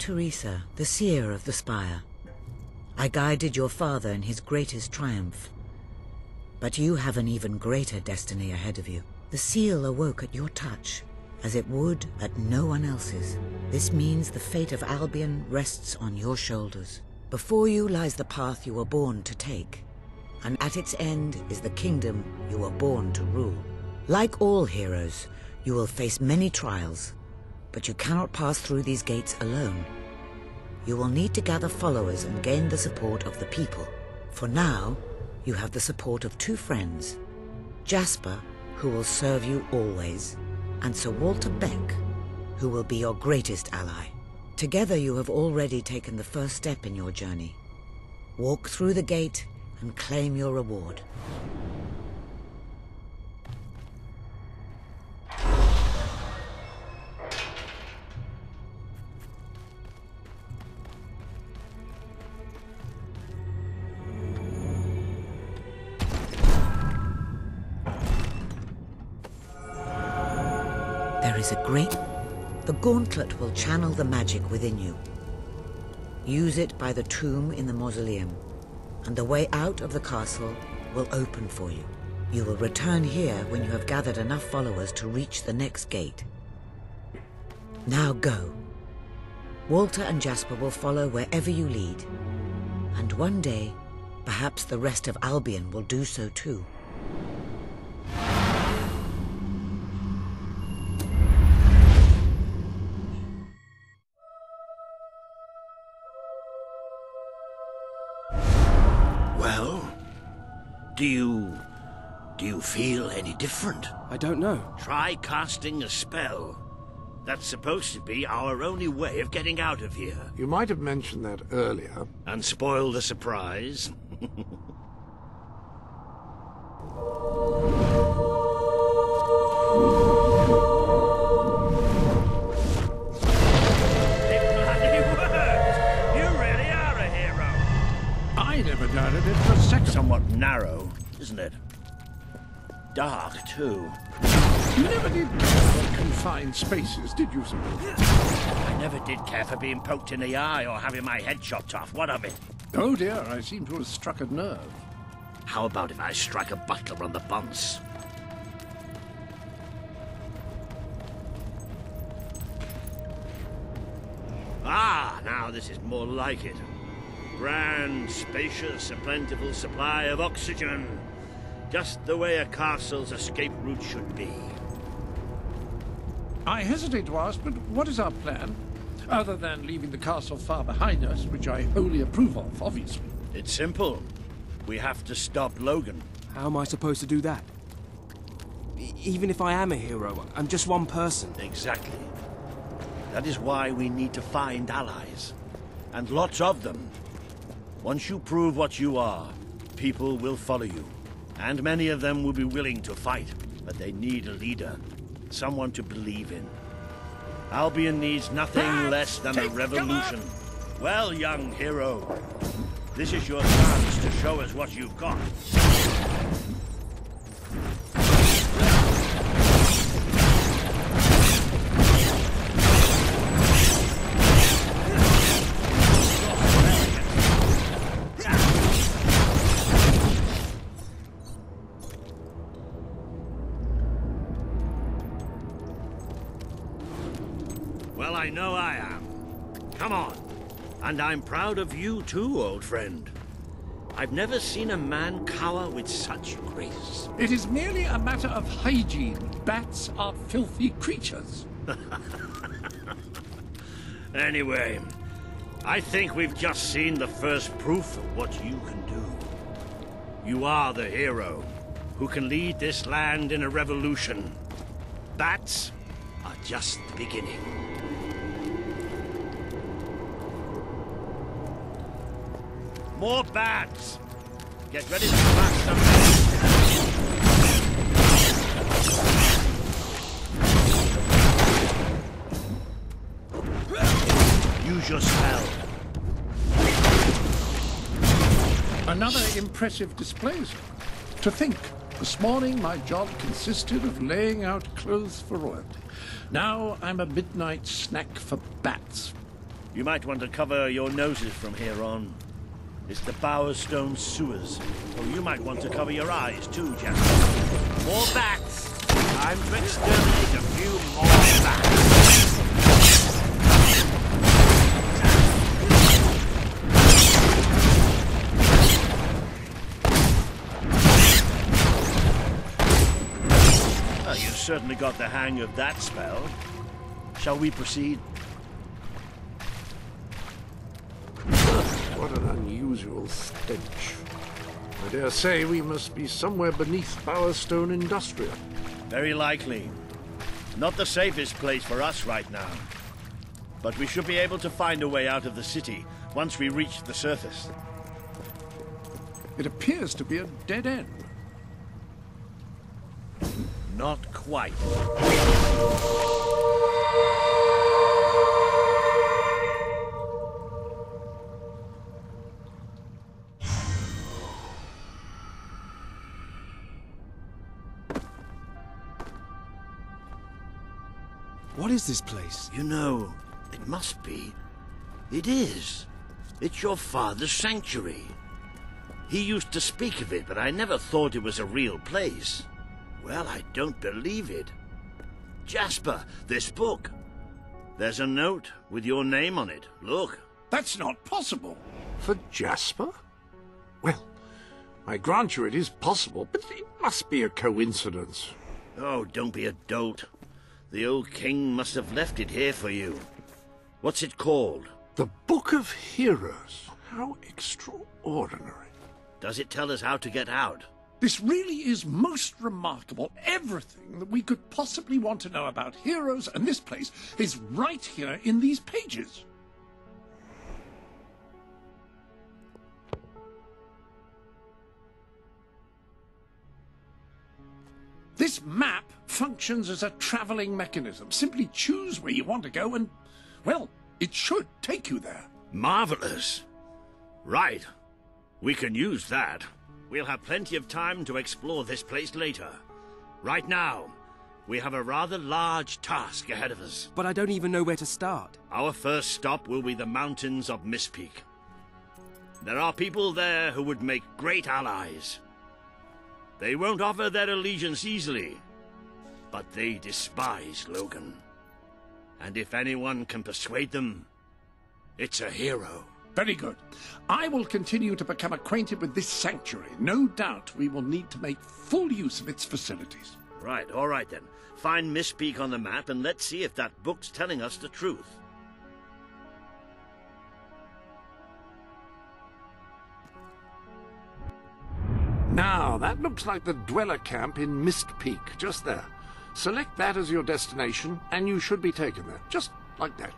Teresa, the seer of the spire. I guided your father in his greatest triumph. But you have an even greater destiny ahead of you. The seal awoke at your touch, as it would at no one else's. This means the fate of Albion rests on your shoulders. Before you lies the path you were born to take, and at its end is the kingdom you were born to rule. Like all heroes, you will face many trials, but you cannot pass through these gates alone. You will need to gather followers and gain the support of the people. For now, you have the support of two friends, Jasper, who will serve you always, and Sir Walter Beck, who will be your greatest ally. Together you have already taken the first step in your journey. Walk through the gate and claim your reward. There is a great... The gauntlet will channel the magic within you. Use it by the tomb in the mausoleum, and the way out of the castle will open for you. You will return here when you have gathered enough followers to reach the next gate. Now go. Walter and Jasper will follow wherever you lead, and one day, perhaps the rest of Albion will do so too. Do you feel any different? I don't know. Try casting a spell. That's supposed to be our only way of getting out of here. You might have mentioned that earlier. And spoil the surprise. It bloody worked! You really are a hero. I never doubted it for a second. Somewhat narrow, isn't it? Dark, too. You never did care for confined spaces, did you, sir? I never did care for being poked in the eye or having my head chopped off. What of it? Oh dear, I seem to have struck a nerve. How about if I strike a butler on the buns? Ah, now this is more like it. Grand, spacious, a plentiful supply of oxygen. Just the way a castle's escape route should be. I hesitate to ask, but what is our plan? Other than leaving the castle far behind us, which I wholly approve of, obviously. It's simple. We have to stop Logan. How am I supposed to do that? Even if I am a hero, I'm just one person. Exactly. That is why we need to find allies. And lots of them. Once you prove what you are, people will follow you. And many of them will be willing to fight, but they need a leader. Someone to believe in. Albion needs nothing less than a revolution. Well, young hero, this is your chance to show us what you've got. Well, I know I am. Come on. And I'm proud of you too, old friend. I've never seen a man cower with such grace. It is merely a matter of hygiene. Bats are filthy creatures. Anyway, I think we've just seen the first proof of what you can do. You are the hero who can lead this land in a revolution. Bats are just the beginning. More bats! Get ready to blast them! Use your spell. Another impressive display, sir. To think, this morning my job consisted of laying out clothes for royalty. Now I'm a midnight snack for bats. You might want to cover your noses from here on. It's the Bowerstone sewers. So you might want to cover your eyes too, Jasper. More bats! Time to exterminate a few more bats! Well, you've certainly got the hang of that spell. Shall we proceed? What an unusual stench. I dare say we must be somewhere beneath Bowerstone Industrial. Very likely. Not the safest place for us right now. But we should be able to find a way out of the city once we reach the surface. It appears to be a dead end. Not quite. What is this place? You know, it must be. It is. It's your father's sanctuary. He used to speak of it, but I never thought it was a real place. Well, I don't believe it. Jasper, this book. There's a note with your name on it. Look. That's not possible. For Jasper? Well, I grant you it is possible, but it must be a coincidence. Oh, don't be a dolt. The old king must have left it here for you. What's it called? The Book of Heroes. How extraordinary. Does it tell us how to get out? This really is most remarkable. Everything that we could possibly want to know about heroes and this place is right here in these pages. This map functions as a traveling mechanism. Simply choose where you want to go and, well, it should take you there. Marvelous. Right. We can use that. We'll have plenty of time to explore this place later. Right now, we have a rather large task ahead of us. But I don't even know where to start. Our first stop will be the mountains of Mistpeak. There are people there who would make great allies. They won't offer their allegiance easily, but they despise Logan. And if anyone can persuade them, it's a hero. Very good. I will continue to become acquainted with this sanctuary. No doubt we will need to make full use of its facilities. Right, all right then. Find Mistpeak on the map and let's see if that book's telling us the truth. Now, that looks like the dweller camp in Mistpeak, just there. Select that as your destination, and you should be taken there, just like that.